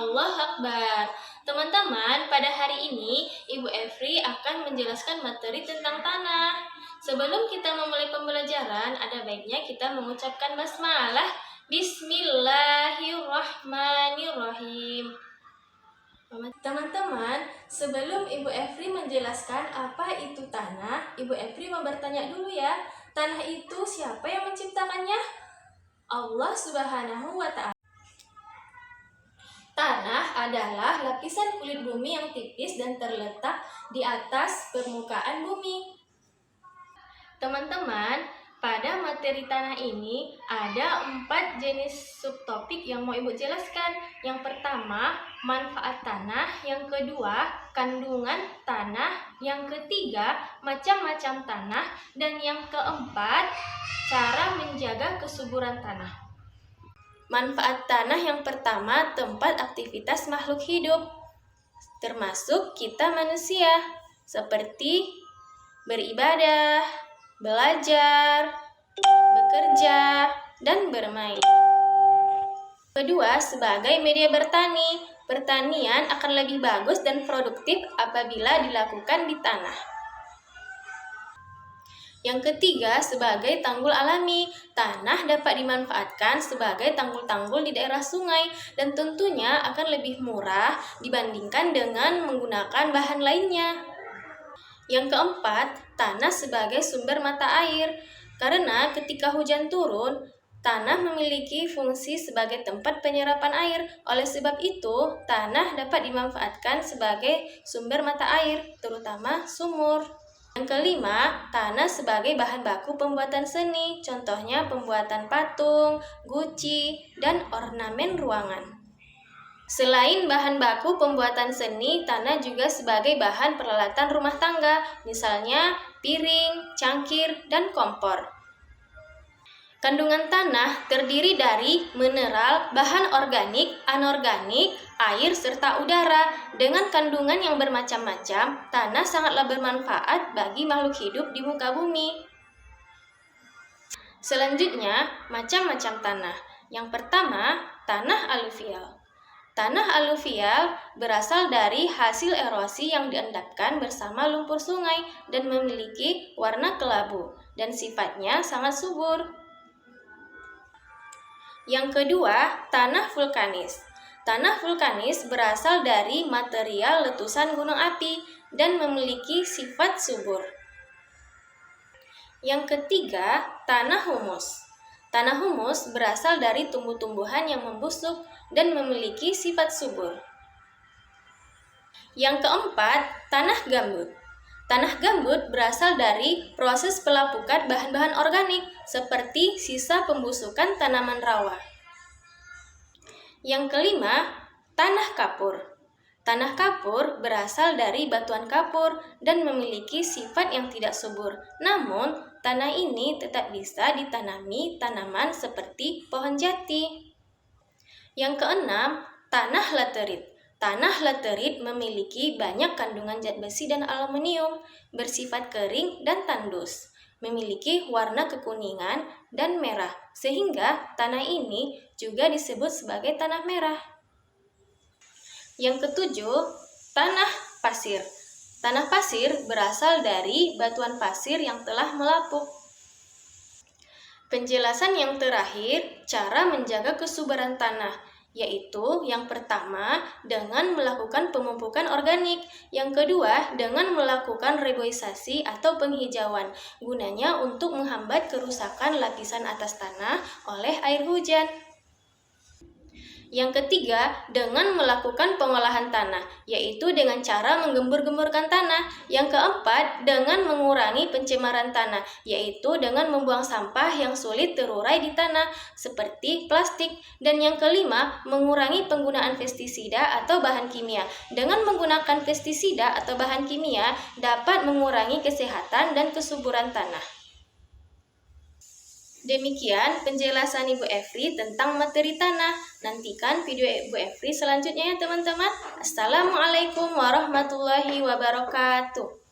Allah Akbar. Teman-teman, pada hari ini Ibu Evri akan menjelaskan materi tentang tanah. Sebelum kita memulai pembelajaran, ada baiknya kita mengucapkan basmalah. Bismillahirrahmanirrahim. Teman-teman, sebelum Ibu Evri menjelaskan apa itu tanah, Ibu Evri mau bertanya dulu ya. Tanah itu siapa yang menciptakannya? Allah Subhanahu wa Ta'ala. Tanah adalah lapisan kulit bumi yang tipis dan terletak di atas permukaan bumi. Teman-teman, pada materi tanah ini ada 4 jenis subtopik yang mau Ibu jelaskan. Yang pertama, manfaat tanah. Yang kedua, kandungan tanah. Yang ketiga, macam-macam tanah. Dan yang keempat, cara menjaga kesuburan tanah. Manfaat tanah yang pertama, tempat aktivitas makhluk hidup, termasuk kita manusia, seperti beribadah, belajar, bekerja, dan bermain. Kedua, sebagai media bertani, pertanian akan lebih bagus dan produktif apabila dilakukan di tanah. Yang ketiga, sebagai tanggul alami, tanah dapat dimanfaatkan sebagai tanggul-tanggul di daerah sungai dan tentunya akan lebih murah dibandingkan dengan menggunakan bahan lainnya. Yang keempat, tanah sebagai sumber mata air, karena ketika hujan turun, tanah memiliki fungsi sebagai tempat penyerapan air. Oleh sebab itu, tanah dapat dimanfaatkan sebagai sumber mata air, terutama sumur. Yang kelima, tanah sebagai bahan baku pembuatan seni, contohnya pembuatan patung, guci, dan ornamen ruangan. Selain bahan baku pembuatan seni, tanah juga sebagai bahan peralatan rumah tangga, misalnya piring, cangkir, dan kompor. Kandungan tanah terdiri dari mineral, bahan organik, anorganik, air, serta udara. Dengan kandungan yang bermacam-macam, tanah sangatlah bermanfaat bagi makhluk hidup di muka bumi. Selanjutnya, macam-macam tanah. Yang pertama, tanah aluvial. Tanah aluvial berasal dari hasil erosi yang diendapkan bersama lumpur sungai dan memiliki warna kelabu dan sifatnya sangat subur. Yang kedua, tanah vulkanis. Tanah vulkanis berasal dari material letusan gunung api dan memiliki sifat subur. Yang ketiga, tanah humus. Tanah humus berasal dari tumbuh-tumbuhan yang membusuk dan memiliki sifat subur. Yang keempat, tanah gambut. Tanah gambut berasal dari proses pelapukan bahan-bahan organik seperti sisa pembusukan tanaman rawa. Yang kelima, tanah kapur. Tanah kapur berasal dari batuan kapur dan memiliki sifat yang tidak subur. Namun, tanah ini tetap bisa ditanami tanaman seperti pohon jati. Yang keenam, tanah laterit. Tanah laterit memiliki banyak kandungan zat besi dan aluminium, bersifat kering dan tandus, memiliki warna kekuningan dan merah, sehingga tanah ini juga disebut sebagai tanah merah. Yang ketujuh, tanah pasir. Tanah pasir berasal dari batuan pasir yang telah melapuk. Penjelasan yang terakhir, cara menjaga kesuburan tanah, yaitu yang pertama dengan melakukan pemupukan organik, yang kedua dengan melakukan reboisasi atau penghijauan, gunanya untuk menghambat kerusakan lapisan atas tanah oleh air hujan. Yang ketiga, dengan melakukan pengolahan tanah, yaitu dengan cara menggembur-gemburkan tanah. Yang keempat, dengan mengurangi pencemaran tanah, yaitu dengan membuang sampah yang sulit terurai di tanah, seperti plastik. Dan yang kelima, mengurangi penggunaan pestisida atau bahan kimia. Dengan menggunakan pestisida atau bahan kimia, dapat mengurangi kesehatan dan kesuburan tanah. Demikian penjelasan Ibu Evri tentang materi tanah. Nantikan video Ibu Evri selanjutnya ya teman-teman. Assalamualaikum warahmatullahi wabarakatuh.